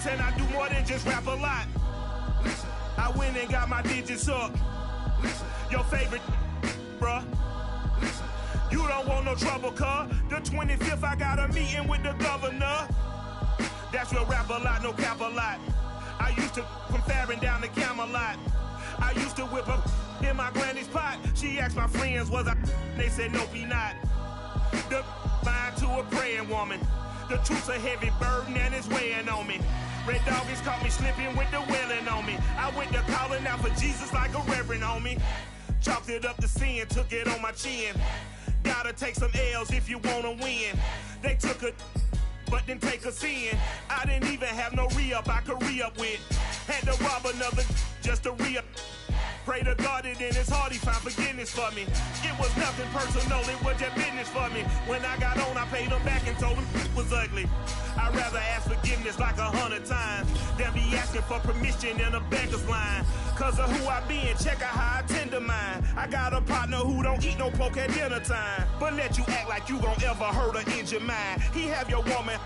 lyrics and I do more than just rap a lot. I went and got my digits up. Your favorite, bruh. You don't want no trouble, cuz. The 25th, I got a meeting with the governor. That's real rap a lot, no cap a lot. I used to from Farron down to Camelot. I used to whip up in my granny's pot. She asked my friends, was I? They said, nope, he not. The line to a praying woman. The truth's a heavy burden and it's weighing on me. Red doggies caught me slipping with the wailing on me. I went to calling out for Jesus like a reverend on me. Chalked it up to sin, took it on my chin. Gotta take some L's if you wanna win. They took a but didn't take us in. I didn't even have no re-up I could re-up with. Had to rob another just to re-up. Pray to God that in his heart he found forgiveness for me. It was nothing personal, it was just business for me. When I got on, I paid him back and told him it was ugly. I'd rather ask forgiveness like 100 times than be asking for permission in a beggar's line. Cause of who I be and check out how I tend to mine. I got a partner who don't eat no pork at dinner time, but let you act like you gon' ever hurt or injure mine. He have your woman,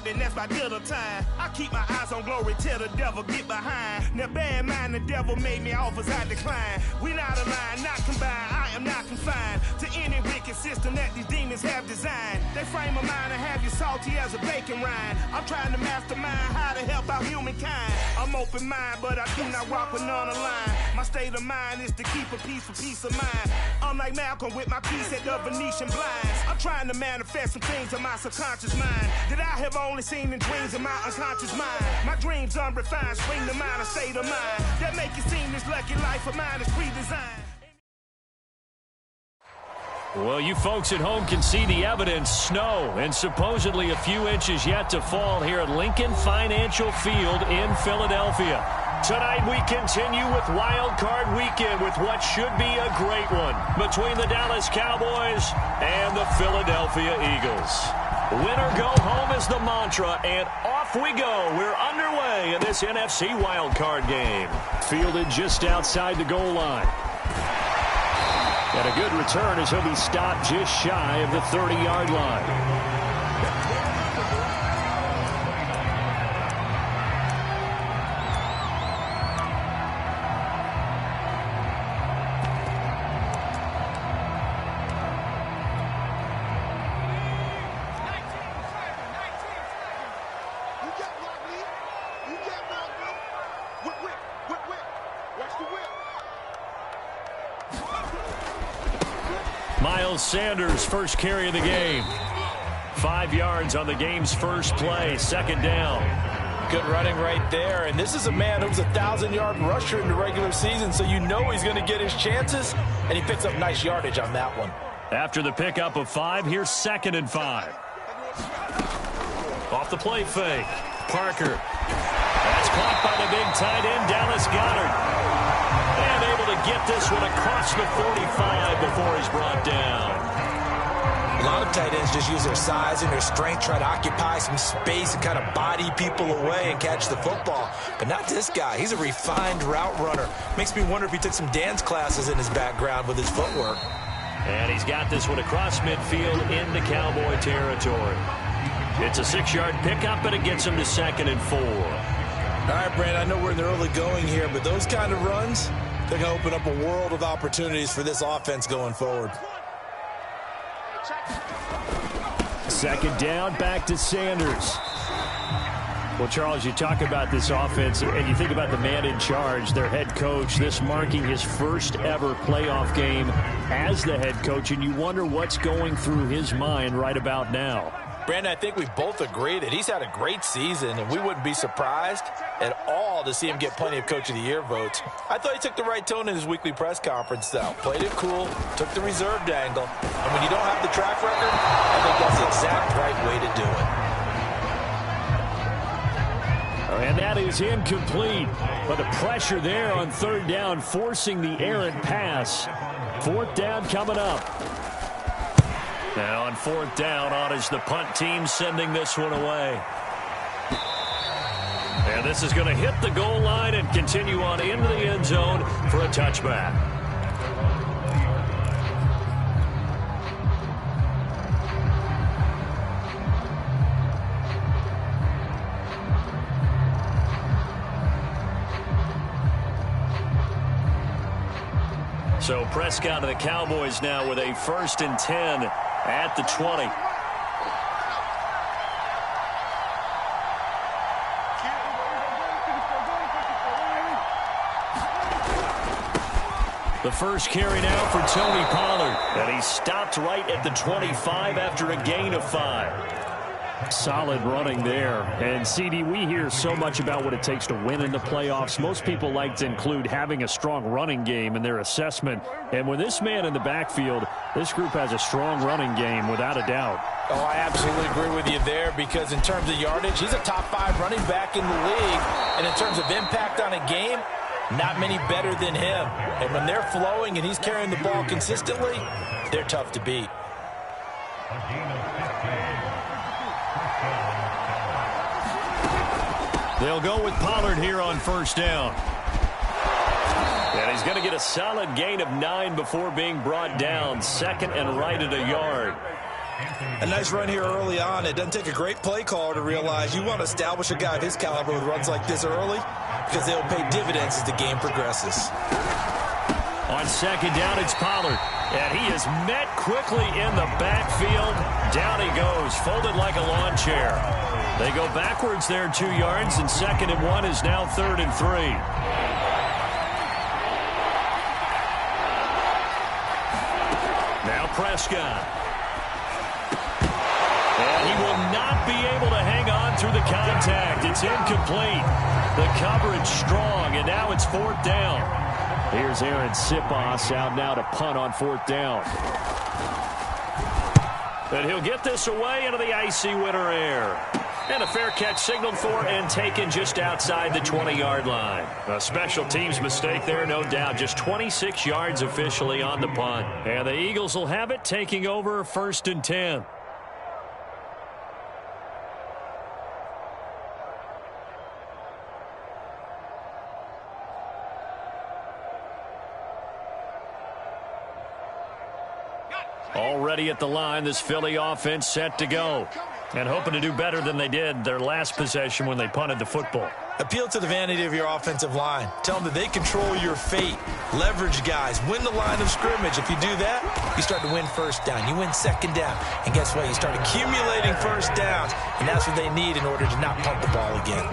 and that's my dinner time. I keep my eyes on glory till the devil get behind. Now bear in mind the devil made me offers I decline. We not aligned, not combined, I am not confined to any wicked system that these demons have designed. They frame a mind and have you salty as a bacon rind. I'm trying to mastermind how to help out humankind. I'm open mind, but I do not rock with none aligned. My state of mind is to keep a peace for peace of mind. I'm like Malcolm with my piece at the Venetian blinds. I'm trying to manifest some things in my subconscious mind that I have only seen in dreams in my unconscious mind. My dreams unrefined, spring to mind, a state of mind that make it seem this lucky life of mine is pre-designed. Well, you folks at home can see the evidence. Snow and supposedly a few inches yet to fall here at Lincoln Financial Field in Philadelphia. Tonight we continue with Wild Card Weekend with what should be a great one between the Dallas Cowboys and the Philadelphia Eagles. Winner go home is the mantra, and off we go. We're underway in this NFC Wild Card game. Fielded just outside the goal line. And a good return as he'll be stopped just shy of the 30-yard line. Sanders' first carry of the game. 5 yards on the game's first play. Second down. Good running right there. And this is a man who's a 1,000-yard rusher in the regular season, so you know he's going to get his chances, and he picks up nice yardage on that one. After the pickup of 5, here's 2nd and 5. Off the play fake. Parker. That's caught by the big tight end, Dallas Goedert. And able to get this one across the 45 before he's brought down. A lot of tight ends just use their size and their strength, try to occupy some space and kind of body people away and catch the football. But not this guy. He's a refined route runner. Makes me wonder if he took some dance classes in his background with his footwork. And he's got this one across midfield into Cowboy territory. It's a 6-yard pickup, and it gets him to 2nd and 4. All right, Brandon, I know we're in the early going here, but those kind of runs, they're going to open up a world of opportunities for this offense going forward. 2nd down, back to Sanders. Well, Charles, you talk about this offense, and you think about the man in charge, their head coach, this marking his first ever playoff game as the head coach, and you wonder what's going through his mind right about now. Brandon, I think we both agree that he's had a great season, and we wouldn't be surprised at all to see him get plenty of Coach of the Year votes. I thought he took the right tone in his weekly press conference, though. Played it cool, took the reserved angle, and when you don't have the track record, I think that's the exact right way to do it. And that is incomplete. But the pressure there on 3rd down, forcing the errant pass. 4th down coming up. Now on 4th down, on is the punt team sending this one away. And this is going to hit the goal line and continue on into the end zone for a touchback. So Prescott of the Cowboys now with a 1st and 10 at the 20. The first carry now for Tony Pollard. And he stopped right at the 25 after a gain of 5. Solid running there. And, CD, we hear so much about what it takes to win in the playoffs. Most people like to include having a strong running game in their assessment. And with this man in the backfield, this group has a strong running game without a doubt. Oh, I absolutely agree with you there because in terms of yardage, he's a top 5 running back in the league. And in terms of impact on a game, not many better than him. And when they're flowing and he's carrying the ball consistently, they're tough to beat. They'll go with Pollard here on 1st down. And he's going to get a solid gain of 9 before being brought down. 2nd and right at a yard. A nice run here early on. It doesn't take a great play caller to realize you want to establish a guy of his caliber with runs like this early because they'll pay dividends as the game progresses. On 2nd down, it's Pollard. And he is met quickly in the backfield. Down he goes, folded like a lawn chair. They go backwards there 2 yards, and 2nd and 1 is now 3rd and 3. Now Prescott. And he will not be able to hang on through the contact. It's incomplete. The coverage strong, and now it's 4th down. Here's Aaron Sipos out now to punt on 4th down. And he'll get this away into the icy winter air. And a fair catch signaled for and taken just outside the 20-yard line. A special teams mistake there, no doubt. Just 26 yards officially on the punt. And the Eagles will have it, taking over 1st and 10. Already at the line, this Philly offense set to go. And hoping to do better than they did their last possession when they punted the football. Appeal to the vanity of your offensive line. Tell them that they control your fate. Leverage guys. Win the line of scrimmage. If you do that, you start to win 1st down. You win 2nd down. And guess what? You start accumulating 1st downs. And that's what they need in order to not punt the ball again.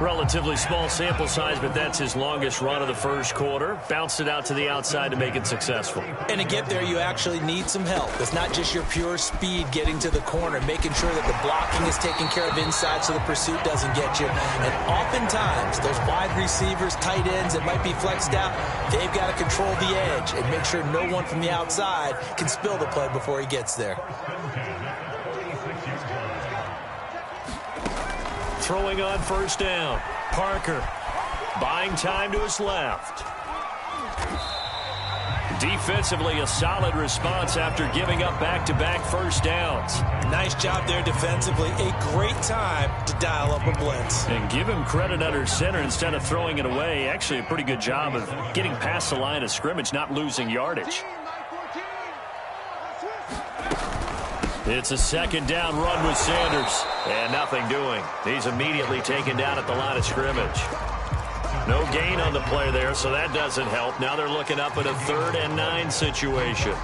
Relatively small sample size, but that's his longest run of the 1st quarter. Bounced it out to the outside to make it successful. And to get there, you actually need some help. It's not just your pure speed getting to the corner, making sure that the blocking is taken care of inside so the pursuit doesn't get you. And oftentimes, those wide receivers, tight ends that might be flexed out, they've got to control the edge and make sure no one from the outside can spill the play before he gets there. Throwing on 1st down. Parker buying time to his left. Defensively, a solid response after giving up back-to-back 1st downs. Nice job there defensively. A great time to dial up a blitz. And give him credit under center instead of throwing it away. Actually, a pretty good job of getting past the line of scrimmage, not losing yardage. It's a 2nd down run with Sanders. And nothing doing. He's immediately taken down at the line of scrimmage. No gain on the play there, so that doesn't help. Now they're looking up at a 3rd and 9 situation.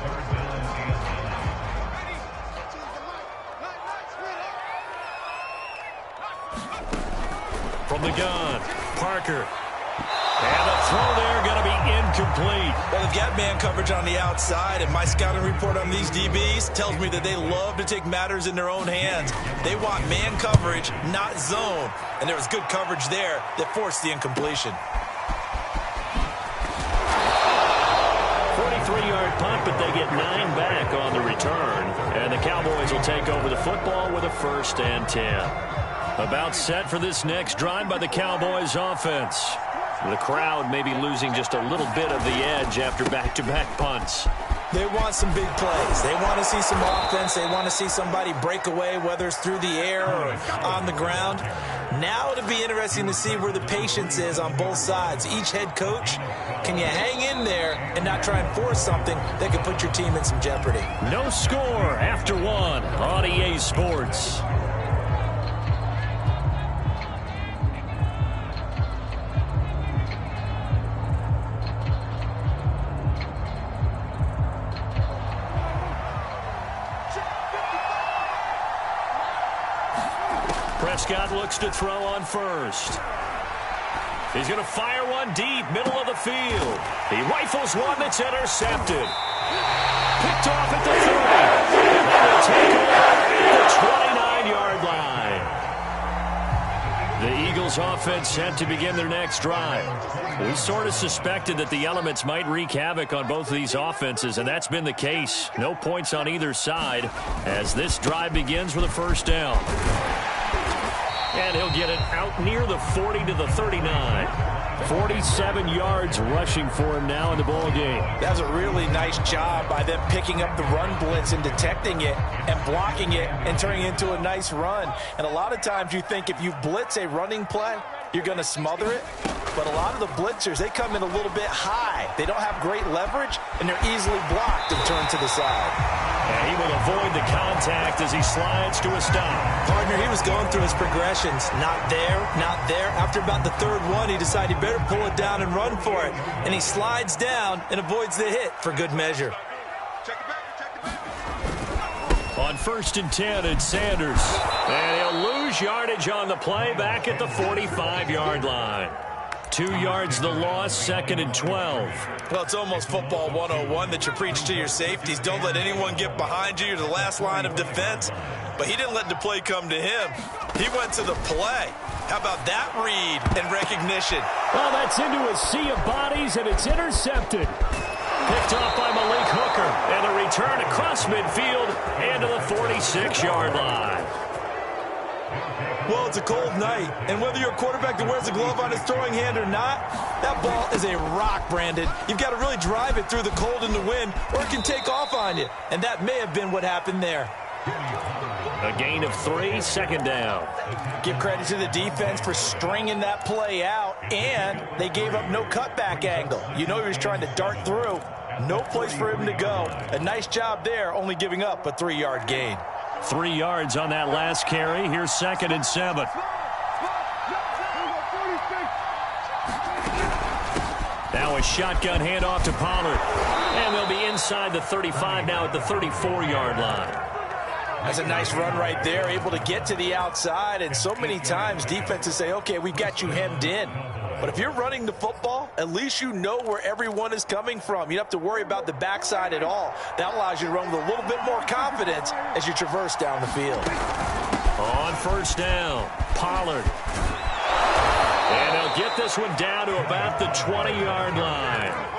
From the gun, Parker. And the throw there going to be incomplete. Well, they've got man coverage on the outside, and my scouting report on these DBs tells me that they love to take matters in their own hands. They want man coverage, not zone. And there was good coverage there that forced the incompletion. 43-yard punt, but they get 9 back on the return. And the Cowboys will take over the football with a 1st and 10. About set for this next drive by the Cowboys offense. The crowd may be losing just a little bit of the edge after back-to-back punts. They want some big plays. They want to see some offense. They want to see somebody break away, whether it's through the air or on the ground. Now it'll be interesting to see where the patience is on both sides. Each head coach, can you hang in there and not try and force something that could put your team in some jeopardy? No score after 1 on EA Sports. Prescott looks to throw on first. He's going to fire one deep, middle of the field. He rifles one that's intercepted. Picked off at the 30. And then they take off the 29-yard line. The Eagles offense set to begin their next drive. We sort of suspected that the elements might wreak havoc on both of these offenses, and that's been the case. No points on either side as this drive begins with a first down. And he'll get it out near the 40 to the 39. 47 yards rushing for him now in the ball game. That was a really nice job by them picking up the run blitz and detecting it and blocking it and turning it into a nice run. And a lot of times you think if you blitz a running play, you're going to smother it. But a lot of the blitzers, they come in a little bit high. They don't have great leverage, and they're easily blocked and turned to the side. And he will avoid the contact as he slides to a stop. Partner, he was going through his progressions. Not there, not there. After about the third one, he decided he better pull it down and run for it. And he slides down and avoids the hit for good measure. On 1st and 10, it's Sanders. And he'll lose yardage on the play back at the 45-yard line. 2 yards the loss, 2nd and 12. Well, it's almost football 101 that you preach to your safeties. Don't let anyone get behind you. You're the last line of defense. But he didn't let the play come to him. He went to the play. How about that read and recognition? Well, that's into a sea of bodies, and it's intercepted. Picked off by Malik Hooker. And a return across midfield and to the 46-yard line. Well, it's a cold night, and whether you're a quarterback that wears a glove on his throwing hand or not, that ball is a rock, Brandon. You've got to really drive it through the cold and the wind, or it can take off on you, and that may have been what happened there. A gain of 3, 2nd down. Give credit to the defense for stringing that play out, and they gave up no cutback angle. You know he was trying to dart through. No place for him to go. A nice job there, only giving up a 3-yard gain. 3 yards on that last carry. Here's 2nd and 7. Now a shotgun handoff to Pollard. And they'll be inside the 35 now at the 34-yard line. That's a nice run right there, able to get to the outside. And so many times defenses say, okay, we've got you hemmed in. But if you're running the football, at least you know where everyone is coming from. You don't have to worry about the backside at all. That allows you to run with a little bit more confidence as you traverse down the field. On 1st down, Pollard. And they'll get this one down to about the 20-yard line.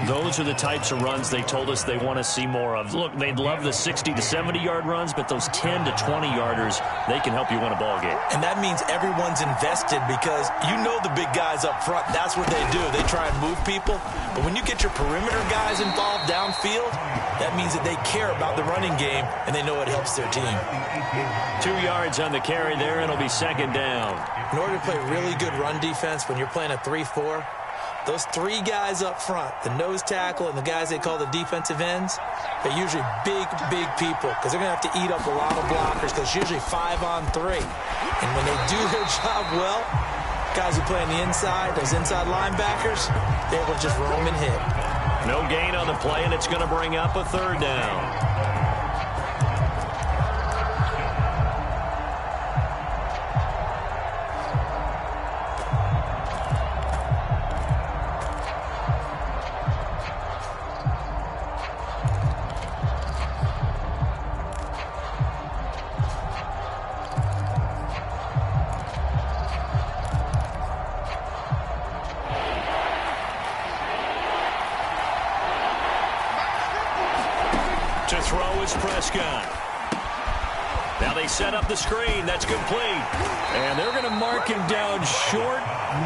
Those are the types of runs they told us they want to see more of. Look, they'd love the 60 to 70-yard runs, but those 10 to 20-yarders, they can help you win a ball game. And that means everyone's invested because you know the big guys up front. That's what they do. They try and move people. But when you get your perimeter guys involved downfield, that means that they care about the running game, and they know it helps their team. 2 yards on the carry there, and it'll be 2nd down. In order to play really good run defense when you're playing a 3-4, those 3 guys up front, the nose tackle and the guys they call the defensive ends, they're usually big, big people because they're going to have to eat up a lot of blockers because it's usually 5 on 3. And when they do their job well, guys who play on the inside, those inside linebackers, they're able to just roam and hit. No gain on the play, and it's going to bring up a 3rd down. To throw is Prescott. Now they set up the screen. That's complete. And they're going to mark him down short,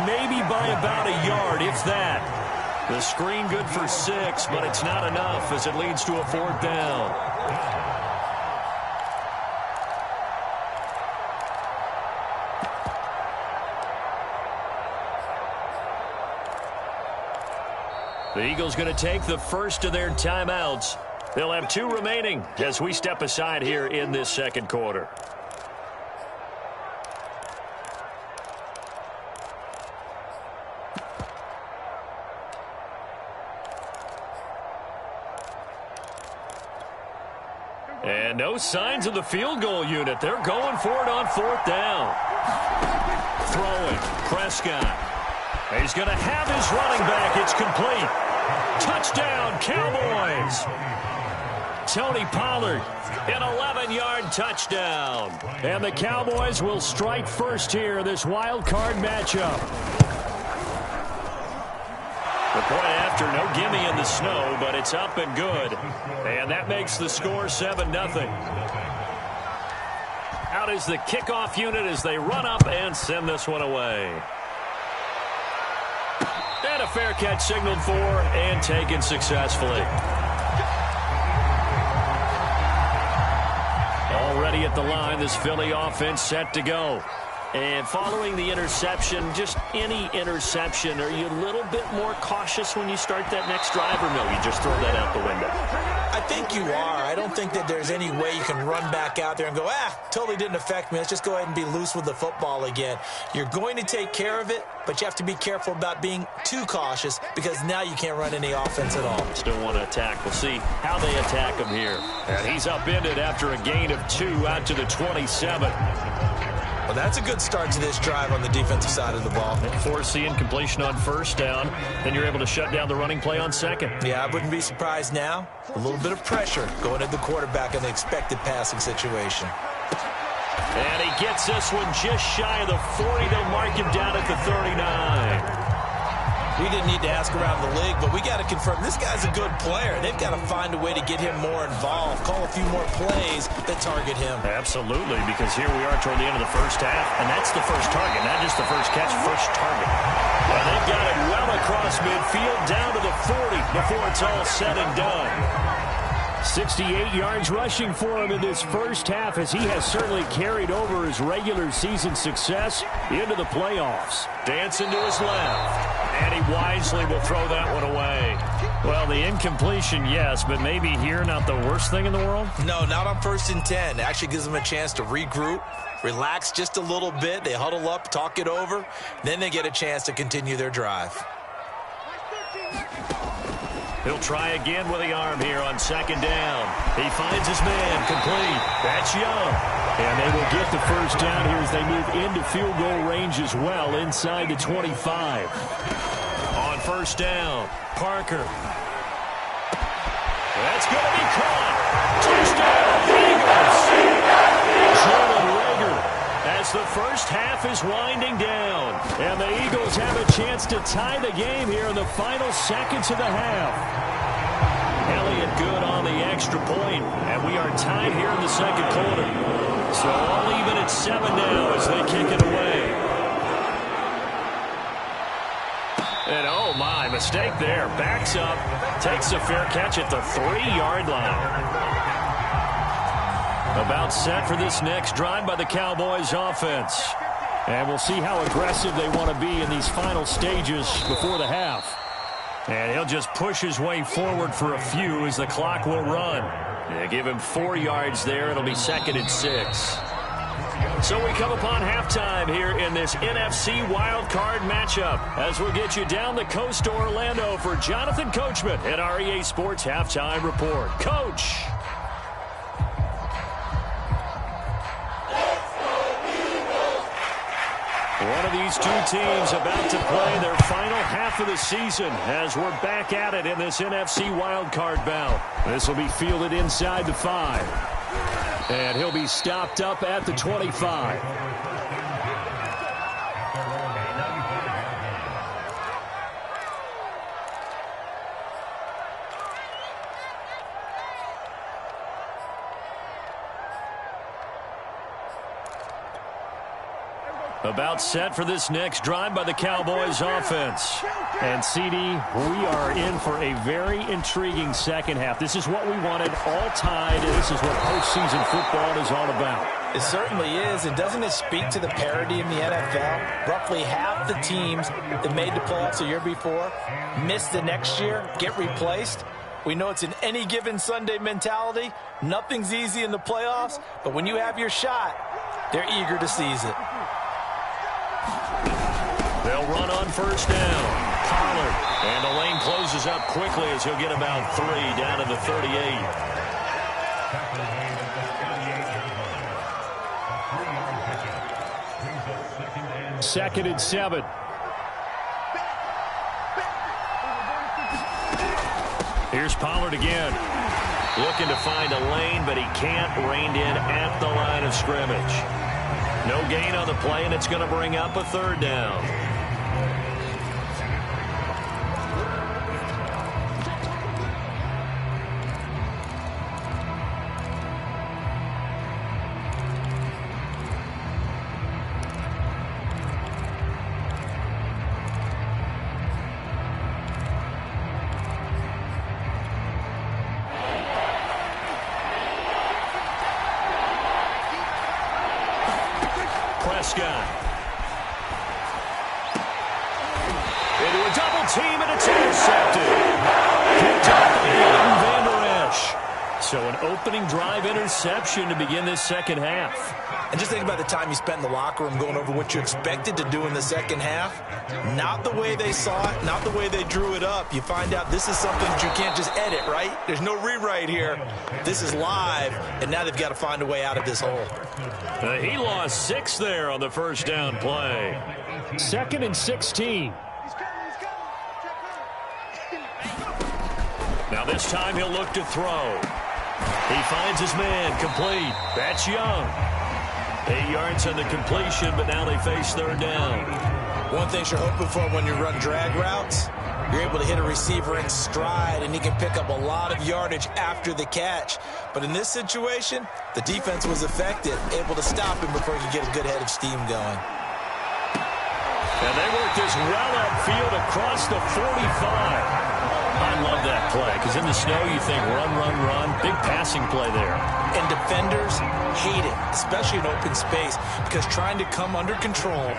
maybe by about a yard, if that. The screen good for 6, but it's not enough as it leads to a 4th down. The Eagles going to take the first of their timeouts. They'll have 2 remaining as we step aside here in this 2nd quarter. And no signs of the field goal unit. They're going for it on 4th down. Throwing, Prescott. He's going to have his running back. It's complete. Touchdown, Cowboys. Tony Pollard, an 11-yard touchdown. And the Cowboys will strike first here in this wild card matchup. The point after, no gimme in the snow, but it's up and good. And that makes the score 7-0. Out is the kickoff unit as they run up and send this one away. And a fair catch signaled for and taken successfully. Already at the line, this Philly offense set to go. And following the interception, just any interception, are you a little bit more cautious when you start that next drive, or no, you just throw that out the window? I think you are. I don't think that there's any way you can run back out there and go, totally didn't affect me. Let's just go ahead and be loose with the football again. You're going to take care of it, but you have to be careful about being too cautious because now you can't run any offense at all. Still want to attack. We'll see how they attack him here. And he's upended after a gain of 2 out to the 27. Well, that's a good start to this drive on the defensive side of the ball. Force the incompletion on 1st down. Then you're able to shut down the running play on 2nd. Yeah, I wouldn't be surprised now. A little bit of pressure going at the quarterback in the expected passing situation. And he gets this one just shy of the 40. They'll mark him down at the 39. We didn't need to ask around the league, but we got to confirm this guy's a good player. They've got to find a way to get him more involved, call a few more plays that target him. Absolutely, because here we are toward the end of the first half, and that's the first target, not just the first catch, first target. Well, they've got it well across midfield, down to the 40 before it's all said and done. 68 yards rushing for him in this first half, as he has certainly carried over his regular season success into the playoffs. Dancing to his left. And he wisely will throw that one away. Well, the incompletion, yes, but maybe here not the worst thing in the world? No, not on 1st and 10. It actually gives them a chance to regroup, relax just a little bit. They huddle up, talk it over. Then they get a chance to continue their drive. He'll try again with the arm here on 2nd down. He finds his man, complete. That's Young. And they will get the first down here as they move into field goal range as well inside the 25. On 1st down, Parker. That's going to be caught. Touchdown, Eagles. Jalen Reagor as the first half is winding down. And the Eagles have a chance to tie the game here in the final seconds of the half. Elliott good on the extra point, and we are tied here in the 2nd quarter. So all even at 7 now as they kick it away. And oh my, mistake there. Backs up, takes a fair catch at the 3-yard line. About set for this next drive by the Cowboys offense. And we'll see how aggressive they want to be in these final stages before the half. And he'll just push his way forward for a few as the clock will run. They give him 4 yards there. It'll be 2nd and 6. So we come upon halftime here in this NFC Wild Card matchup as we'll get you down the coast to Orlando for Jonathan Coachman at our EA Sports Halftime Report. Coach! One of these two teams about to play their final half of the season as we're back at it in this NFC wildcard bout. This will be fielded inside the 5. And he'll be stopped up at the 25. About set for this next drive by the Cowboys offense. And, CD, we are in for a very intriguing second half. This is what we wanted, all tied, and this is what postseason football is all about. It certainly is, and doesn't it speak to the parity in the NFL? Roughly half the teams that made the playoffs a year before miss the next year, get replaced. We know it's an any given Sunday mentality. Nothing's easy in the playoffs, but when you have your shot, they're eager to seize it. They'll run on first down. Pollard. And the lane closes up quickly as he'll get about 3 down to the 38. 2nd and 7. Here's Pollard again. Looking to find a lane, but he can't. Reined in at the line of scrimmage. No gain on the play, and it's going to bring up a 3rd down. Prescott. Into a double team, and it's intercepted. Picked up Aiden Van Der Esch. So an opening drive interception to begin this 2nd half. And just think about the time you spent in the locker room going over what you expected to do in the 2nd half. Not the way they saw it, not the way they drew it up. You find out this is something that you can't just edit, right? There's no rewrite here. This is live, and now they've got to find a way out of this hole. He lost 6 there on the 1st down play. 2nd and 16. Now this time he'll look to throw. He finds his man, complete. That's Young. 8 yards on the completion, but now they face 3rd down. One thing you're hoping for when you run drag routes, you're able to hit a receiver in stride, and he can pick up a lot of yardage after the catch. But in this situation, the defense was effective, able to stop him before he could get a good head of steam going. And they work this well upfield across the 45. I love that play, because in the snow you think run, run, run. Big passing play there. And defenders hate it, especially in open space, because trying to come under control,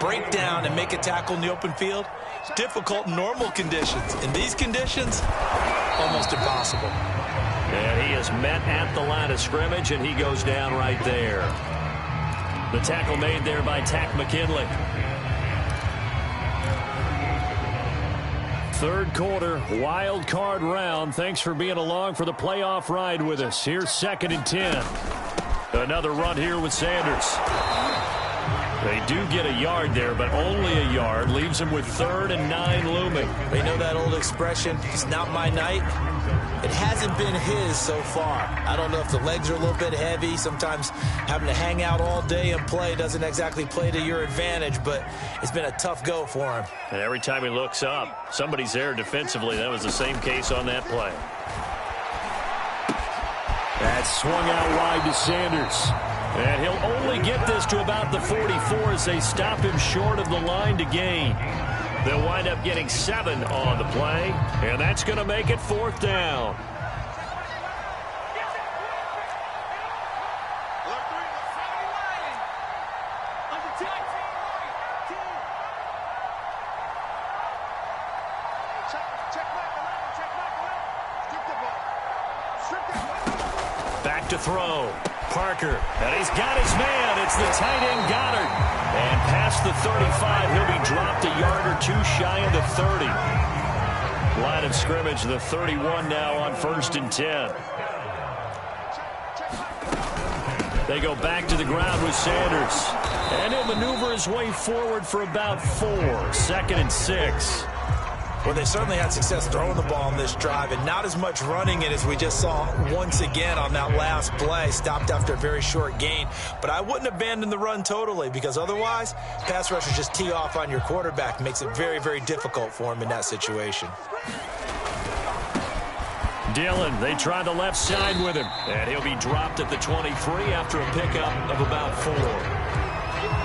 break down, and make a tackle in the open field, difficult in normal conditions. In these conditions, almost impossible. And he is met at the line of scrimmage, and he goes down right there. The tackle made there by Tack McKinley. 3rd quarter, wild card round. Thanks for being along for the playoff ride with us. Here's 2nd and 10. Another run here with Sanders. They do get a yard there, but only a yard. Leaves them with 3rd and 9 looming. You know that old expression, it's not my night? It hasn't been his so far. I don't know if the legs are a little bit heavy. Sometimes having to hang out all day and play doesn't exactly play to your advantage, but it's been a tough go for him. And every time he looks up, somebody's there defensively. That was the same case on that play. That's swung out wide to Sanders. And he'll only get this to about the 44 as they stop him short of the line to gain. They'll wind up getting 7 on the play, and that's going to make it 4th down. Back to throw. Parker, and he's got his man. It's the tight end Goddard. And past the 35, he'll be dropped a yard or 2 shy of the 30. Line of scrimmage, the 31 now on 1st and 10. They go back to the ground with Sanders. And he'll maneuver his way forward for about 4. 2nd and 6. Well, they certainly had success throwing the ball on this drive, and not as much running it as we just saw once again on that last play. Stopped after a very short gain. But I wouldn't abandon the run totally, because otherwise, pass rushers just tee off on your quarterback. Makes it very, very difficult for him in that situation. Dillon, they try the left side with him. And he'll be dropped at the 23 after a pickup of about 4.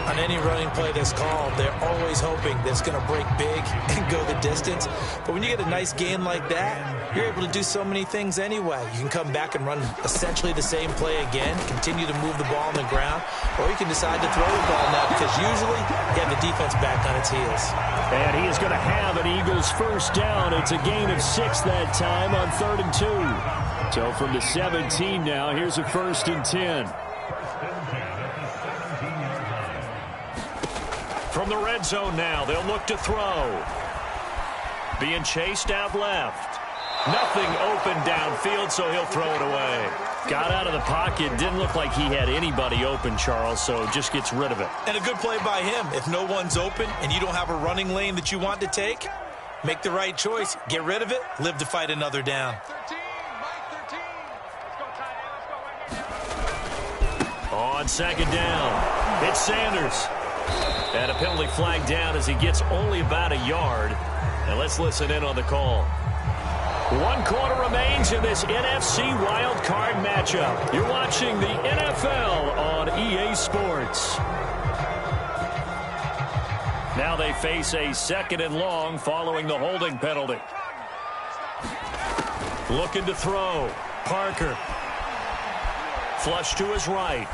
On any running play that's called, they're always hoping that it's going to break big and go the distance. But when you get a nice gain like that, you're able to do so many things anyway. You can come back and run essentially the same play again, continue to move the ball on the ground, or you can decide to throw the ball now, because usually you have the defense back on its heels. And he is going to have an Eagles 1st down. It's a gain of 6 that time on 3rd and 2. So from the 17 now, here's a 1st and 10. From the red zone now, they'll look to throw. Being chased out left. Nothing open downfield, so he'll throw it away. Got out of the pocket. Didn't look like he had anybody open, Charles, so just gets rid of it. And a good play by him. If no one's open and you don't have a running lane that you want to take, make the right choice. Get rid of it. Live to fight another down. On second down, it's Sanders. And a penalty flag down as he gets only about a yard. And let's listen in on the call. 1 quarter remains in this NFC Wild Card matchup. You're watching the NFL on EA Sports. Now they face a 2nd and long following the holding penalty. Looking to throw. Parker. Flush to his right.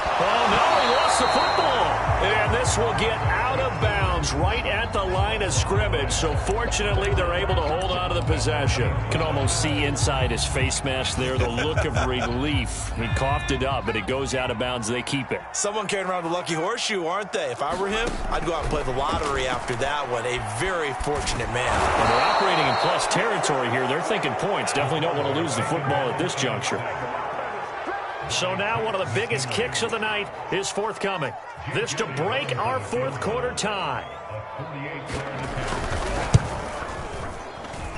Oh, no, he lost the football. And this will get out of bounds right at the line of scrimmage. So fortunately, they're able to hold on to the possession. Can almost see inside his face mask there the look of relief. He coughed it up, but it goes out of bounds. They keep it. Someone carrying around the lucky horseshoe, aren't they? If I were him, I'd go out and play the lottery after that one. A very fortunate man. And they're operating in plus territory here. They're thinking points. Definitely don't want to lose the football at this juncture. So now one of the biggest kicks of the night is forthcoming. This to break our 4th quarter tie.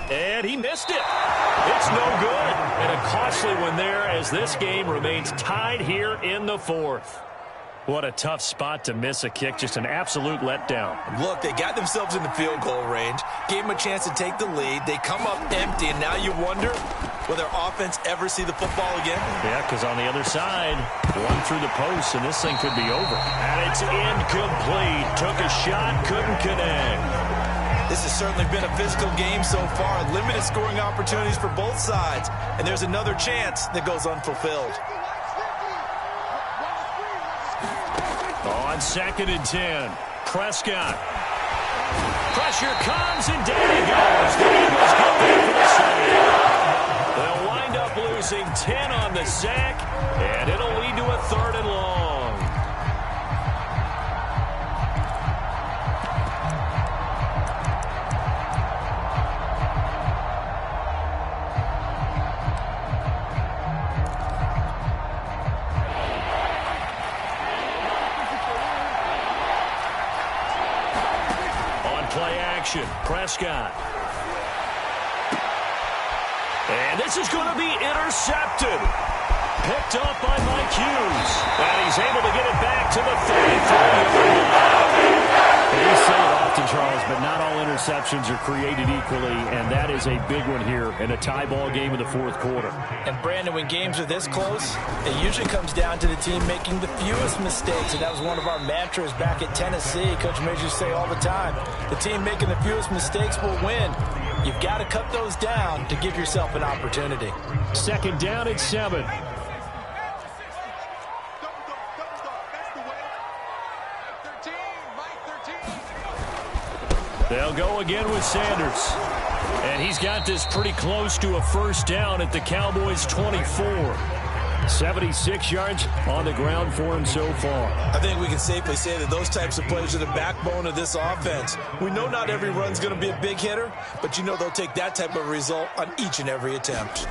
And he missed it. It's no good. And a costly one there as this game remains tied here in the 4th. What a tough spot to miss a kick. Just an absolute letdown. Look, they got themselves in the field goal range, gave them a chance to take the lead. They come up empty, and now you wonder, will their offense ever see the football again? Yeah, because on the other side, one through the post, and this thing could be over. And it's incomplete. Took a shot, couldn't connect. This has certainly been a physical game so far. Limited scoring opportunities for both sides. And there's another chance that goes unfulfilled. On 2nd and 10, Prescott. Pressure comes, and down he goes. The Eagles get there for the save. They'll wind up losing 10 on the sack, and it'll lead to a 3rd and long. Play action, Prescott. And this is going to be intercepted. Picked up by Mike Hughes. And he's able to get it back to the 33. You say it often, Charles, but not all interceptions are created equally, and that is a big one here in a tie ball game in the 4th quarter. And, Brandon, when games are this close, it usually comes down to the team making the fewest mistakes, and that was one of our mantras back at Tennessee. Coach Major say all the time, the team making the fewest mistakes will win. You've got to cut those down to give yourself an opportunity. 2nd down at 7. They'll go again with Sanders. And he's got this pretty close to a 1st down at the Cowboys' 24. 76 yards on the ground for him so far. I think we can safely say that those types of plays are the backbone of this offense. We know not every run's going to be a big hitter, but you know they'll take that type of result on each and every attempt.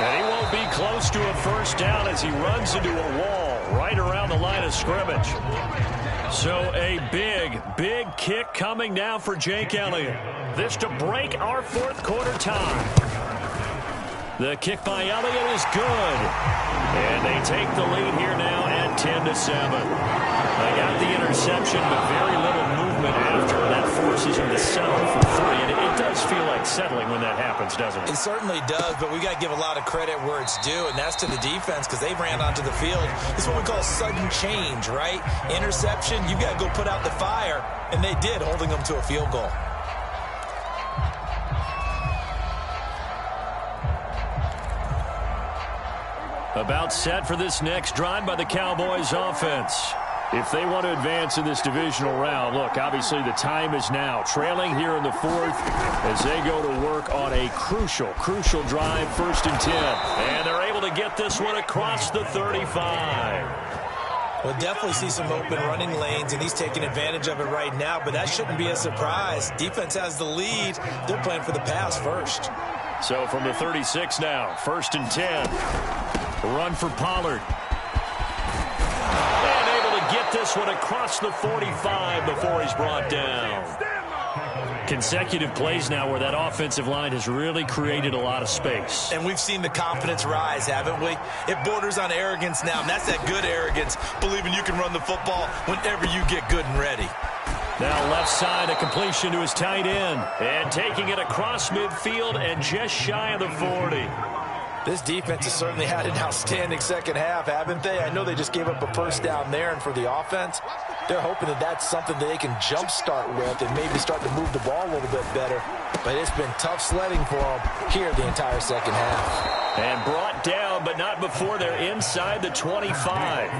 And he won't be close to a 1st down as he runs into a wall right around the line of scrimmage. So a big, big kick coming now for Jake Elliott. This to break our 4th quarter tie. The kick by Elliott is good. And they take the lead here now at 10-7. They got the interception, but very little movement after. That forces him to settle for 3. And it does feel like settling when that happens, doesn't it? It certainly does, but we got to give a lot of credit where it's due, and that's to the defense because they ran onto the field. This is what we call sudden change, right? Interception, you got to go put out the fire, and they did, holding them to a field goal. About set for this next drive by the Cowboys offense. If they want to advance in this divisional round, look, obviously the time is now. Trailing here in the 4th as they go to work on a crucial drive, 1st and 10. And they're able to get this one across the 35. We'll definitely see some open running lanes, and he's taking advantage of it right now, but that shouldn't be a surprise. Defense has the lead. They're playing for the pass first. So from the 36 now, 1st and 10. Run for Pollard. And able to get this one across the 45 before he's brought down. Consecutive plays now where that offensive line has really created a lot of space. And we've seen the confidence rise, haven't we? It borders on arrogance now, and that's that good arrogance, believing you can run the football whenever you get good and ready. Now left side, a completion to his tight end. And taking it across midfield and just shy of the 40. This defense has certainly had an outstanding second half, haven't they? I know they just gave up a first down there, and for the offense, they're hoping that that's something that they can jumpstart with and maybe start to move the ball a little bit better. But it's been tough sledding for them here the entire second half. And brought down, but not before they're inside the 25.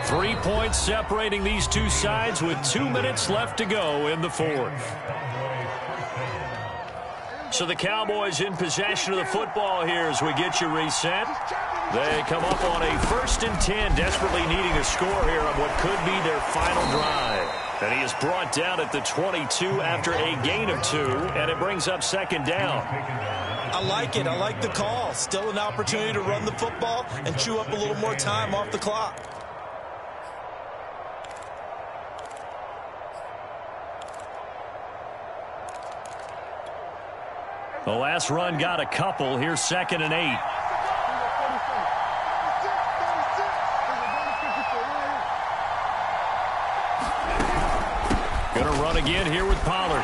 3 points separating these two sides with 2 minutes left to go in the fourth. So the Cowboys in possession of the football here as we get you reset. They come up on a 1st and 10, desperately needing a score here on what could be their final drive. And he is brought down at the 22 after a gain of 2, and it brings up 2nd down. I like it. I like the call. Still an opportunity to run the football and chew up a little more time off the clock. The last run got a couple. Here's 2nd and 8. Going to run again here with Pollard.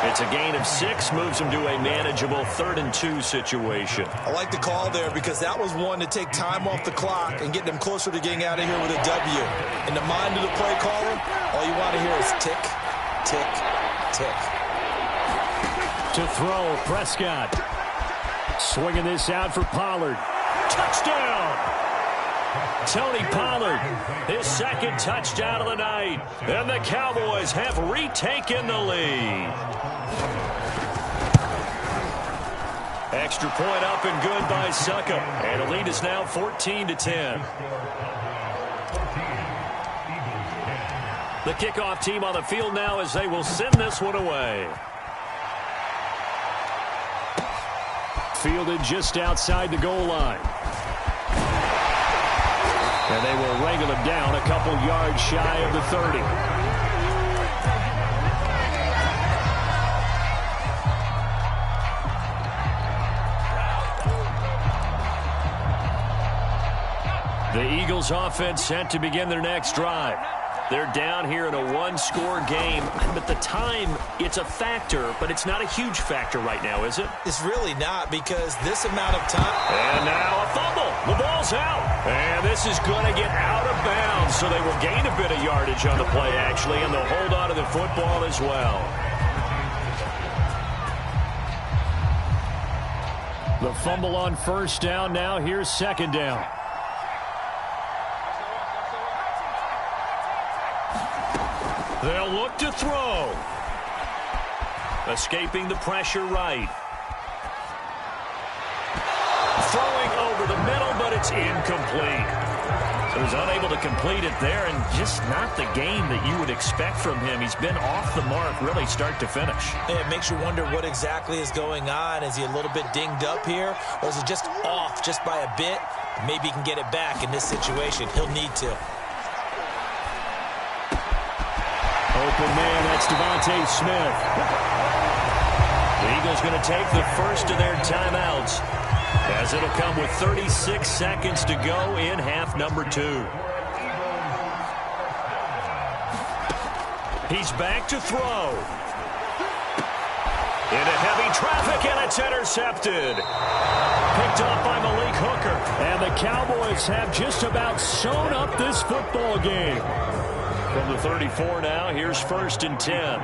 It's a gain of 6, moves him to a manageable 3rd and 2 situation. I like the call there because that was one to take time off the clock and get them closer to getting out of here with a W. In the mind of the play caller, all you want to hear is tick, tick, tick. To throw, Prescott. Swinging this out for Pollard. Touchdown! Tony Pollard, his 2nd touchdown of the night. And the Cowboys have retaken the lead. Extra point up and good by Succop. And the lead is now 14-10. The kickoff team on the field now as they will send this one away. Fielded just outside the goal line. And they will wrangle him down a couple yards shy of the 30. The Eagles offense set to begin their next drive. They're down here in a one-score game, but the time, it's a factor, but it's not a huge factor right now, is it? It's really not because this amount of time. And now a fumble. The ball's out. And this is going to get out of bounds, so they will gain a bit of yardage on the play, actually, and they'll hold on to the football as well. The fumble on 1st down. Now here's 2nd down. They'll look to throw. Escaping the pressure right. Throwing over the middle, but it's incomplete. So he's unable to complete it there, and just not the game that you would expect from him. He's been off the mark, really start to finish. It makes you wonder what exactly is going on. Is he a little bit dinged up here, or is he just off just by a bit? Maybe he can get it back in this situation. He'll need to. Open man, that's Devontae Smith. The Eagles going to take the first of their timeouts, as it'll come with 36 seconds to go in half number 2. He's back to throw. Into heavy traffic, and it's intercepted. Picked up by Malik Hooker. And the Cowboys have just about sewn up this football game. From the 34 now, here's 1st and 10.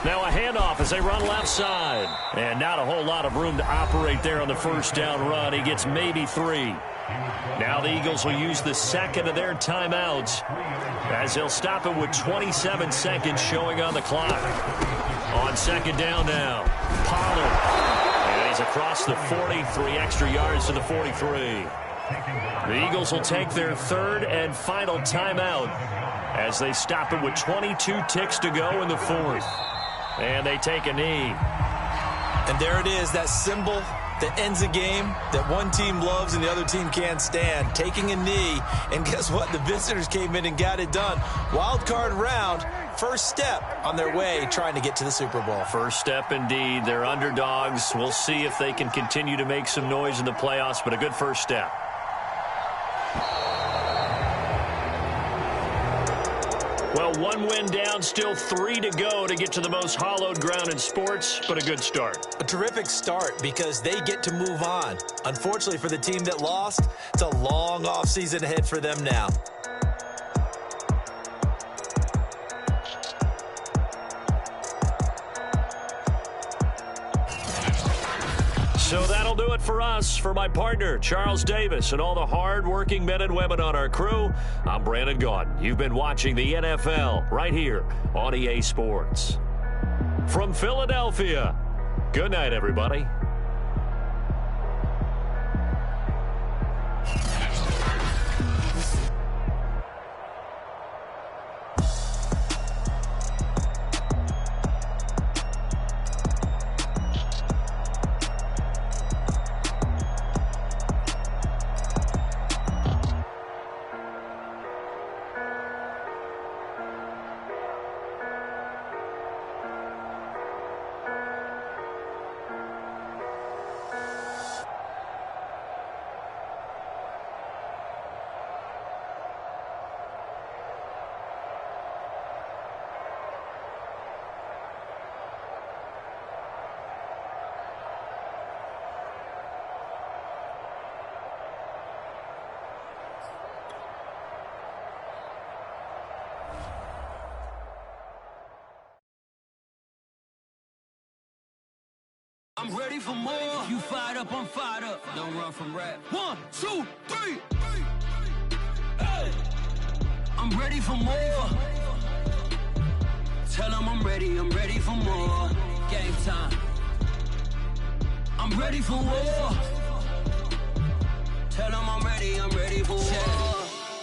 Now a handoff as they run left side. And not a whole lot of room to operate there on the 1st down run. He gets maybe 3. Now the Eagles will use the 2nd of their timeouts as they'll stop it with 27 seconds showing on the clock. On 2nd down now, Pollard. And he's across the 40, 3 extra yards to the 43. The Eagles will take their third and final timeout as they stop it with 22 ticks to go in the fourth. And they take a knee. And there it is, that symbol that ends a game that one team loves and the other team can't stand. Taking a knee, and guess what? The visitors came in and got it done. Wild card round, first step on their way trying to get to the Super Bowl. First step indeed. They're underdogs. We'll see if they can continue to make some noise in the playoffs, but a good first step. Well, one win down, still 3 to go to get to the most hallowed ground in sports, but a good start. A terrific start because they get to move on. Unfortunately for the team that lost, it's a long offseason ahead for them now. So that'll do it for us. For my partner, Charles Davis, and all the hard-working men and women on our crew, I'm Brandon Gaudin. You've been watching the NFL right here on EA Sports. From Philadelphia, good night, everybody. I'm ready for more. You fired up, I'm fired up. Don't run from rap. 1, 2, 3. Hey. I'm ready for more. Tell them I'm ready for more. Game time. I'm ready for war. Tell them I'm ready for war.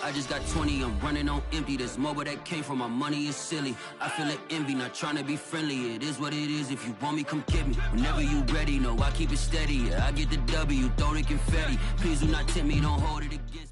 I just got 20, I'm running on empty. This mobile that came from my money is silly. I feel it envy, not trying to be friendly. It is what it is, if you want me, come get me. Whenever you ready, no, I keep it steady. Yeah, I get the W, throw the confetti. Please do not tempt me, don't hold it against me.